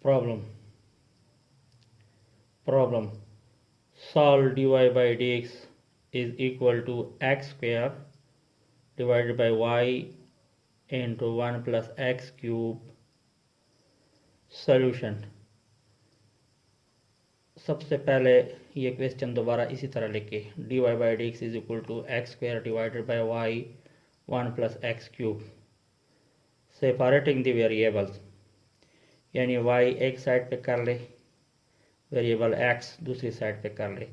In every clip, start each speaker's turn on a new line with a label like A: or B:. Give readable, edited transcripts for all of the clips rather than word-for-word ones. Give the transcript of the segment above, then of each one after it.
A: Problem solve dy by dx is equal to x square divided by y into 1 plus x cube. Solution. सबसे पहले ये question दोबारा इसी तरह लिखे, dy by dx is equal to x square divided by y 1 plus x cube. Separating the variables, यानी y एक side पे कर ले, वेरिएबल x दूसरी साइड पे कर ले,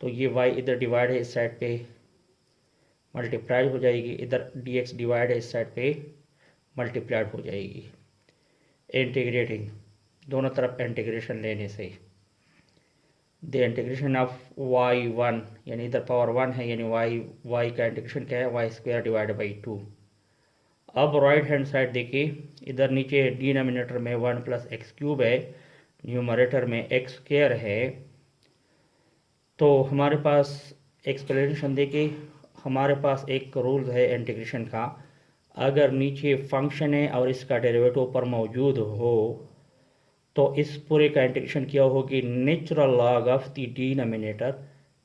A: तो ये y इधर डिवाइड है, इस साइड पे मल्टीप्लाइड हो जाएगी, इधर dx डिवाइड है, इस साइड पे मल्टीप्लाइड हो जाएगी। इंटीग्रेटिंग, दोनों तरफ इंटीग्रेशन लेने से द इंटीग्रेशन ऑफ y1, यानी इधर पावर 1 है, यानी y का इंटीग्रेशन क्या है, वाई स्क्वायर डिवाइड बाई 2। अब राइट हैंड साइड देखिए, इधर नीचे डिनोमिनेटर में 1 प्लस एक्स क्यूब है, न्यूमरेटर में एक्स स्क्वायर है। तो हमारे पास एक्सप्लेनेशन देखिए, हमारे पास एक रूल है इंटीग्रेशन का, अगर नीचे फंक्शन है और इसका डेरिवेटिव ऊपर मौजूद हो तो इस पूरे का इंटीग्रेशन क्या होगी, natural log of the denominator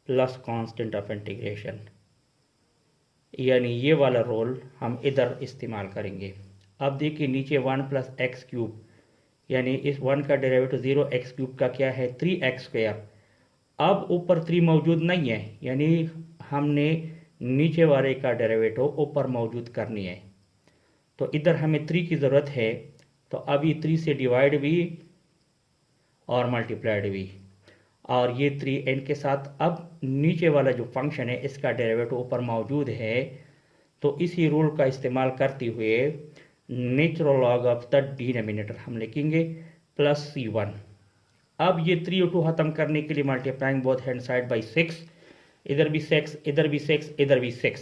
A: plus constant of integration, यानी ये वाला रोल हम इधर इस्तेमाल करेंगे। अब देखिए नीचे 1 प्लस एक्स क्यूब, यानी इस 1 का डेरिवेटिव 0 एक्स क्यूब का क्या है 3 एक्स स्क्वायर। अब ऊपर 3 मौजूद नहीं है, यानी हमने नीचे वाले का डेरिवेटिव ऊपर मौजूद करनी है, तो इधर हमें 3 की ज़रूरत है। तो अब ये 3 से डिवाइड भी और मल्टीप्लाइड भी, और ये 3 इनके साथ अब नीचे वाला जो फंक्शन है इसका डेरिवेटिव ऊपर मौजूद है, तो इसी रूल का इस्तेमाल करते हुए natural log of the denominator हम लिखेंगे प्लस c1। अब ये 3 और 2 खत्म करने के लिए multiplying both hand side by 6, इधर भी 6, इधर भी 6, इधर भी 6,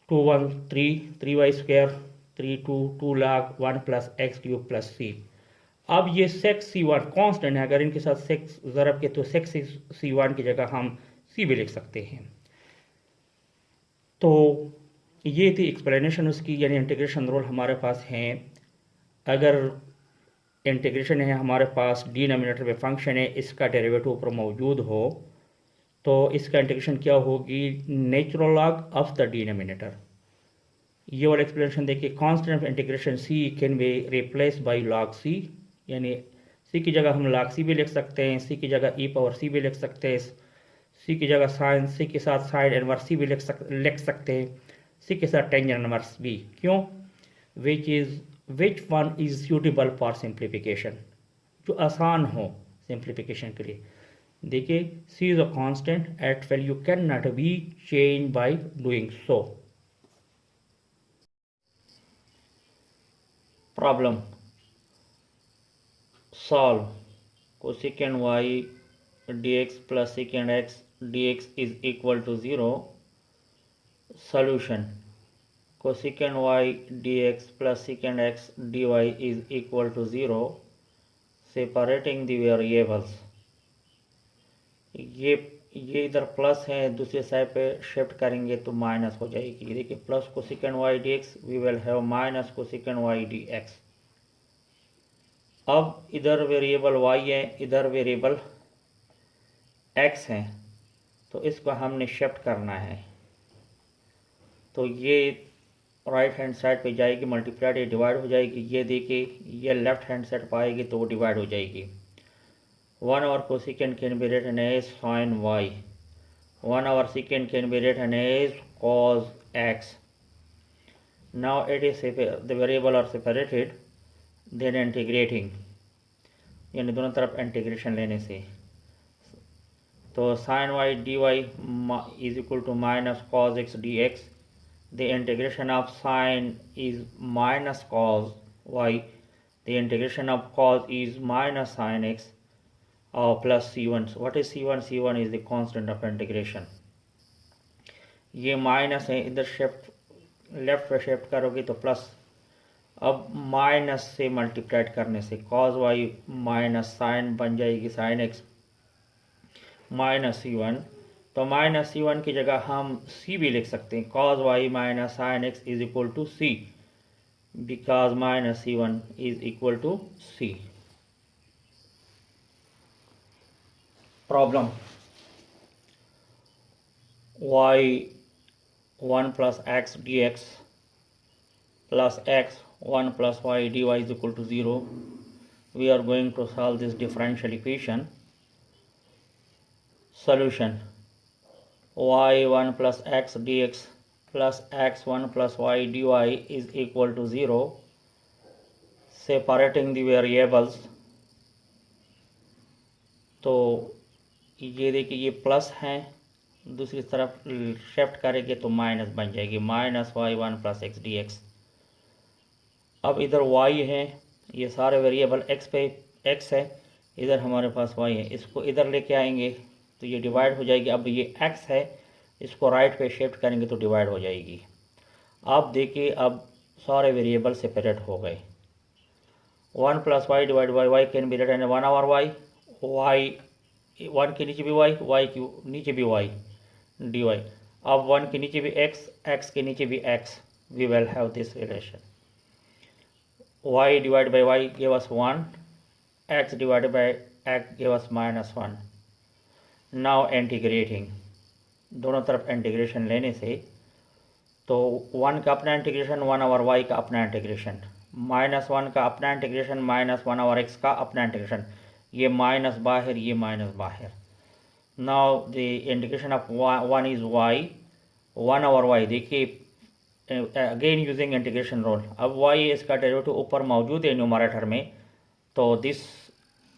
A: 2 1 3, 3y square, 3 2 2 log 1 plus x cube plus c। अब ये सेक्स c1 कांस्टेंट है, अगर इनके साथ सेक्स ज़रब के तो सेक्स c1 की जगह हम c भी लिख सकते हैं। तो ये थी एक्सप्लेनेशन उसकी, यानी इंटीग्रेशन रूल हमारे पास हैं। अगर इंटीग्रेशन है हमारे पास, डिनोमिनेटर में फंक्शन है, इसका डेरिवेटिव ऊपर मौजूद हो, तो इसका इंटीग्रेशन क्या होगी, natural log of the denominator. ये वाला एक्सप्लेनेशन देखिए, constant of integration c can be replace by log c, यानी c की जगह हम log c भी लिख सकते हैं, c की जगह e पावर c भी लिख सकते हैं, c की जगह साइन c के साथ साइन इनवर्स c भी लिख सकते हैं, c के साथ टेंजेंट इनवर्स भी। क्यों, which one is suitable for simplification, जो आसान हो सिंप्लीफिकेशन के लिए। देखिए c is a constant eight value can not be change by doing so. Problem solve cosecant y dx plus secant x dx is equal to 0. Solution, cosecant y dx plus secant x dy is equal to 0. Separating the variables, ये इधर plus है, दूसरे side पे shift करेंगे तो minus हो जाएगी। देखिए plus cosecant y d x, we will have minus cosecant y d x. अब इधर वेरिएबल y है, इधर वेरिएबल x है, तो इसको हमने शिफ्ट करना है। तो ये राइट हैंड साइड पे जाएगी, मल्टीप्लाइड डिवाइड हो जाएगी। ये देखिए ये लेफ्ट हैंड साइड पर आएगी तो वो डिवाइड हो जाएगी। 1 over cosecant can be written as sin y, 1 over secant can be written as cos x. Now it is the variable are separated, then integrating, यानी दोनों तरफ इंटीग्रेशन लेने से, तो sin y dy is equal to minus cos x dx. The integration of sin is minus cos y, the integration of cos is minus sin x, plus c1. So what is c1? c1 is the constant of integration. ये minus है, इधर shift left पे shift करोगे तो plus. अब minus से multiplied करने से cos y माइनस साइन बन जाएगी sin x माइनस c1, तो माइनस c1 की जगह हम c भी लिख सकते हैं, cos y minus sin x is equal to c, because minus c1 is equal to c। problem y1 plus x dx plus x 1 plus y dy is equal to 0. We are going to solve this differential equation. Solution: y1 plus x dx plus x1 plus y dy is equal to 0. Separating the variables, तो ये देखिए ये plus हैं, दूसरी तरफ shift करेंगे तो minus बन जाएगी, minus y one plus x d x. अब इधर y है, ये सारे वेरिएबल x पे x है, इधर हमारे पास y है, इसको इधर लेके आएंगे तो ये डिवाइड हो जाएगी। अब ये x है, इसको राइट पे शिफ्ट करेंगे तो डिवाइड हो जाएगी। अब देखिए अब सारे वेरिएबल सेपरेट हो गए। 1 plus y divide by y can be written 1 over y, y 1 के नीचे भी y के नीचे भी y dy। अब 1 के नीचे भी x के नीचे भी x, we will have this relation. y divided by y gave us 1, x divided by x gave us -1. Now integrating, दोनों तरफ इंटीग्रेशन लेने से तो 1 का अपना इंटीग्रेशन, 1 ओवर y का अपना इंटीग्रेशन, -1 का अपना इंटीग्रेशन, -1 ओवर x का अपना इंटीग्रेशन, ये माइनस बाहर, ये माइनस बाहर। Now the integration of 1 is y, 1 over y, देखिए अगेन यूजिंग इंटीग्रेशन रूल। अब y इसका डेरिवेटिव ऊपर मौजूद है न्यूमरेटर में, तो this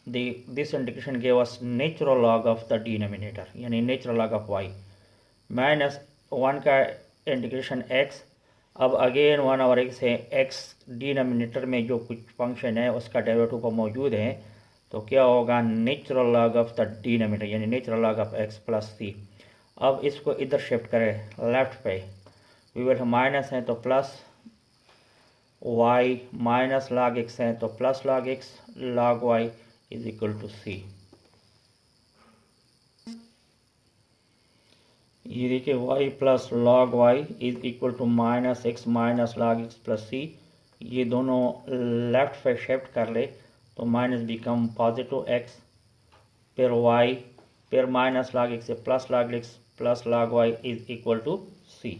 A: integration give us natural log of the denominator, यानी नेचुरल लॉग ऑफ y, -1 का इंटीग्रेशन x। अब अगेन 1 ओवर x है, x डिनोमिनेटर में जो कुछ फंक्शन है उसका डेरिवेटिव पर मौजूद है, तो क्या होगा, natural log of the denominator, यानी natural log of x plus c। अब इसको इधर शिफ्ट करें लेफ्ट पे, वी विल माइनस है तो plus y, minus log x है तो plus log x, log y is equal to c। ये देखिए y plus log y is equal to minus x minus log x plus c। ये दोनों left पे shift कर ले तो माइनस बिकम पॉजिटिव x, फिर y, फिर माइनस लॉग x से plus log x plus log y is equal to c।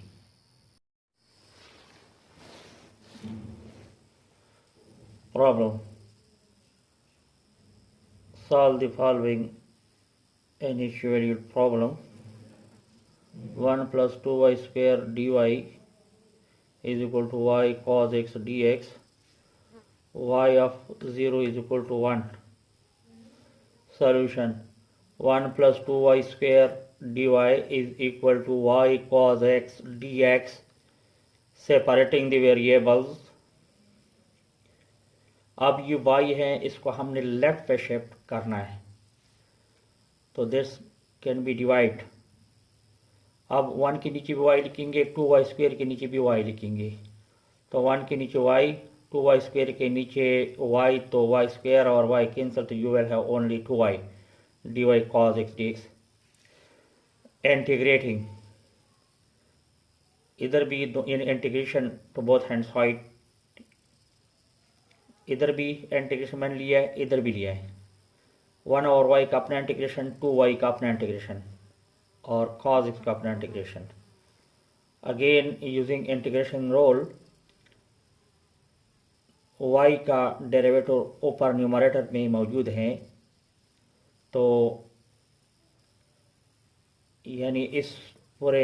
A: Problem: solve the following initial problem. 1 plus 2y square dy is equal to y cos x dx, y of 0 is equal to 1. Solution: 1 plus 2y square dy is equal to y cos x dx. Separating the variables, अब ये y है, इसको हमने left पे shift करना है, तो this can be divide. अब 1 के नीचे भी y लिखेंगे, 2y स्क्वायर के नीचे भी y लिखेंगे, तो 1 के नीचे y, 2y स्क्वायर के नीचे y, तो y स्क्वायर और y कैंसिल, तो you will have only 2y dy cos x dx। Integrating, इधर भी integration to both hand side, इधर भी इंटीग्रेशन मैंने लिया है, इधर भी लिया है। 1 ओवर y का अपना इंटीग्रेशन, 2y का अपना इंटीग्रेशन और cos x का अपना integration. Again using integration rule, y का डेरिवेटिव ऊपर न्यूमरेटर में मौजूद है, तो यानी इस पूरे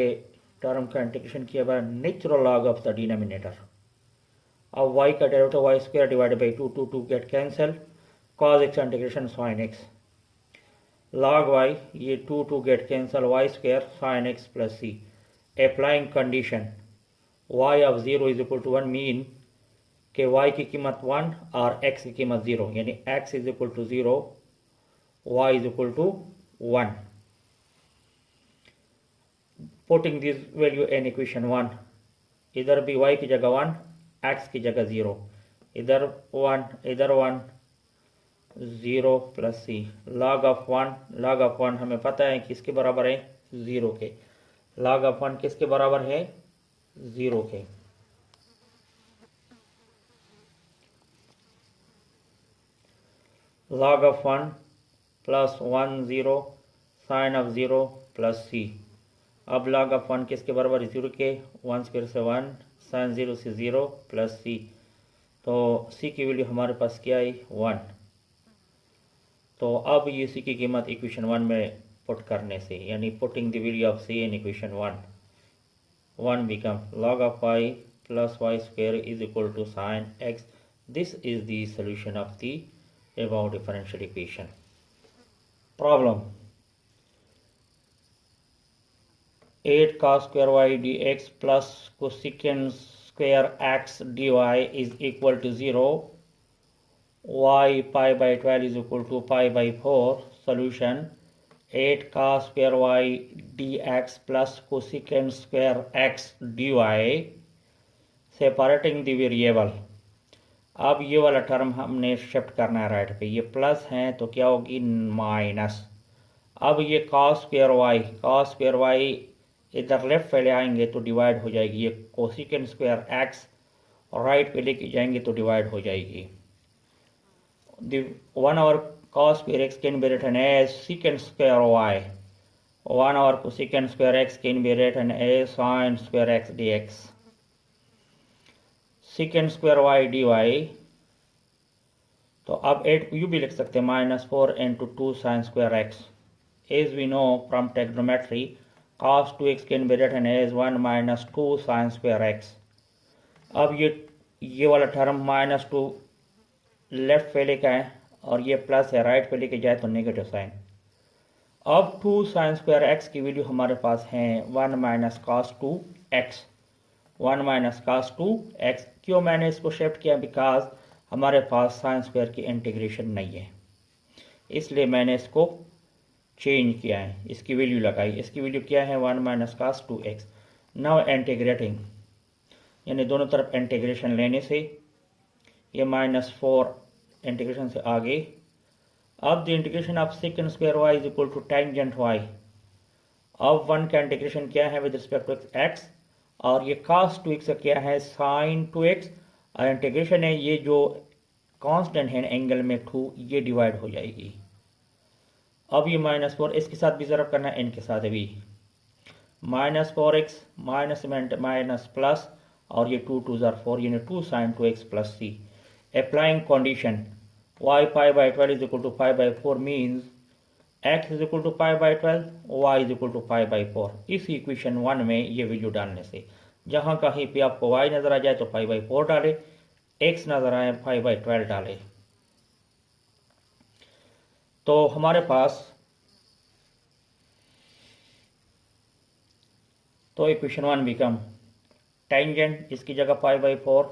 A: टर्म का इंटीग्रेशन किया by natural log of the denominator. अब y का derivative y square divided by 2 get cancel, cos x integration sin x, log y, ये 2 get cancel, y square sin x plus c। Applying condition, y of 0 is equal to 1 mean कि y की कीमत 1 और x की कीमत 0, यानी x is equal टू 0, y is equal to 1। Putting this value in equation 1, इधर भी y की जगह 1, x की जगह 0, इधर 1, इधर 1, 0 प्लस c। log ऑफ 1 हमें पता है किसके बराबर है, 0 के। log ऑफ 1 किसके बराबर है, 0 के। log of 1 plus 1 0 sine of 0 plus c. अब log ऑफ 1 किसके बराबर है? 0 के। 1 स्क्वायर से 1, साइन 0 से 0 प्लस सी। तो सी की वैल्यू हमारे पास क्या आई? 1। तो अब ये सी की कीमत इक्वेशन 1 में पुट करने से, यानी putting the value of c in equation 1 become log of y plus y square is equal to sin x. This is the solution of the above differential equation. Problem: 8 cos square y dx plus cosecant square x dy is equal to 0. Y pi by 12 is equal to pi by 4. Solution: 8 cos square y dx plus cosecant square x dy. Separating the variable. अब ये वाला term हमने shift करना है right पे, ये plus है तो क्या होगी? माइनस। अब ये cos स्क्वायर वाई इधर लेफ्ट पे ले आएंगे तो डिवाइड हो जाएगी। ये कोसिकेंट स्क्वायर एक्स राइट पे लेके जाएंगे तो डिवाइड हो जाएगी। 1 over cos square x can be written as secant square y. 1 over cosecant square x can be written as sin square x dx. secant square y dy, तो अब 8 you भी लिख सकते हैं -4 into 2 sin square x. As we know from trigonometry, cos 2x can be written as 1 minus 2 sin square x. अब ये वाला term -2 left पे लेके आए और ये प्लस है, राइट पे लेके जाए तो नेगेटिव साइन। अब 2 sin square x की वैल्यू हमारे पास है 1 minus cos 2x. 1 minus cos 2x। क्यों मैंने इसको शिफ्ट किया? बिकॉज हमारे पास साइन स्क्वायर की इंटीग्रेशन नहीं है, इसलिए मैंने इसको चेंज किया है, इसकी वैल्यू लगाई। इसकी वैल्यू क्या है? 1 minus cos 2x. Now integrating, यानी दोनों तरफ इंटीग्रेशन लेने से ये -4 इंटीग्रेशन से आगे। अब the integration of second square y is equal to tangent y। अब 1 का इंटीग्रेशन क्या है विद रिस्पेक्ट टू x, और ये cos 2x का क्या है? sin 2x। और इंटीग्रेशन है ये जो कांस्टेंट है एंगल में 2, ये डिवाइड हो जाएगी। अब ये -4 इसके साथ भी ज़रब करना है, इनके साथ भी -4x माइनस प्लस, और ये 2 2 4, यानी 2 sin 2x plus c. Applying condition y pi by 12 is equal to pi by 4 means x is equal to pi by 12, y is equal to pi by 4. इस इक्वेशन 1 में ये value डालने से जहाँ कहीं पे आपको y नज़र आ जाए तो pi by 4 डाले, x नज़र आए pi by 12 डाले। तो हमारे पास तो इक्वेशन 1 बिकम टेंजेंट, इसकी जगह pi by 4,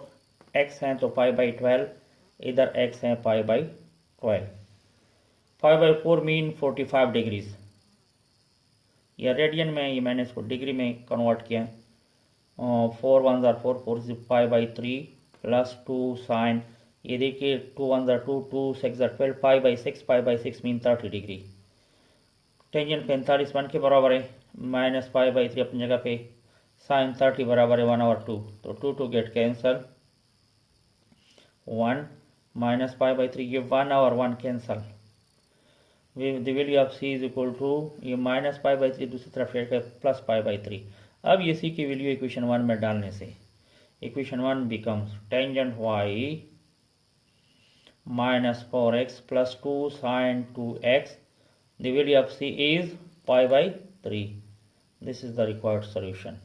A: x हैं तो pi by 12, इधर x हैं pi by 12। 5 by 4 mean 45 degrees, या रेडियन में ये मैंने इसको डिग्री में कन्वर्ट किया। 4 1 4 4 pi by 3 प्लस 2 साइन, ये देखिए 2 1 2 2 6 12 pi by 6 mean 30 degree. Tangent 45 1 के बराबर है, माइनस pi by 3 अपनी जगह पे, साइन 30 बराबर है 1 over 2, तो 2 2 get cancel, 1 minus pi by 3, ये 1 over 1 cancel. The value of c is equal to, ये माइनस pi by 3 दूसरी तरफ शेयर कर प्लस pi by 3। अब ये c की वैल्यू इक्वेशन 1 में डालने से equation 1 becomes tangent y minus 4x plus 2 sin 2x. The value of c is pi by 3. This is the required solution.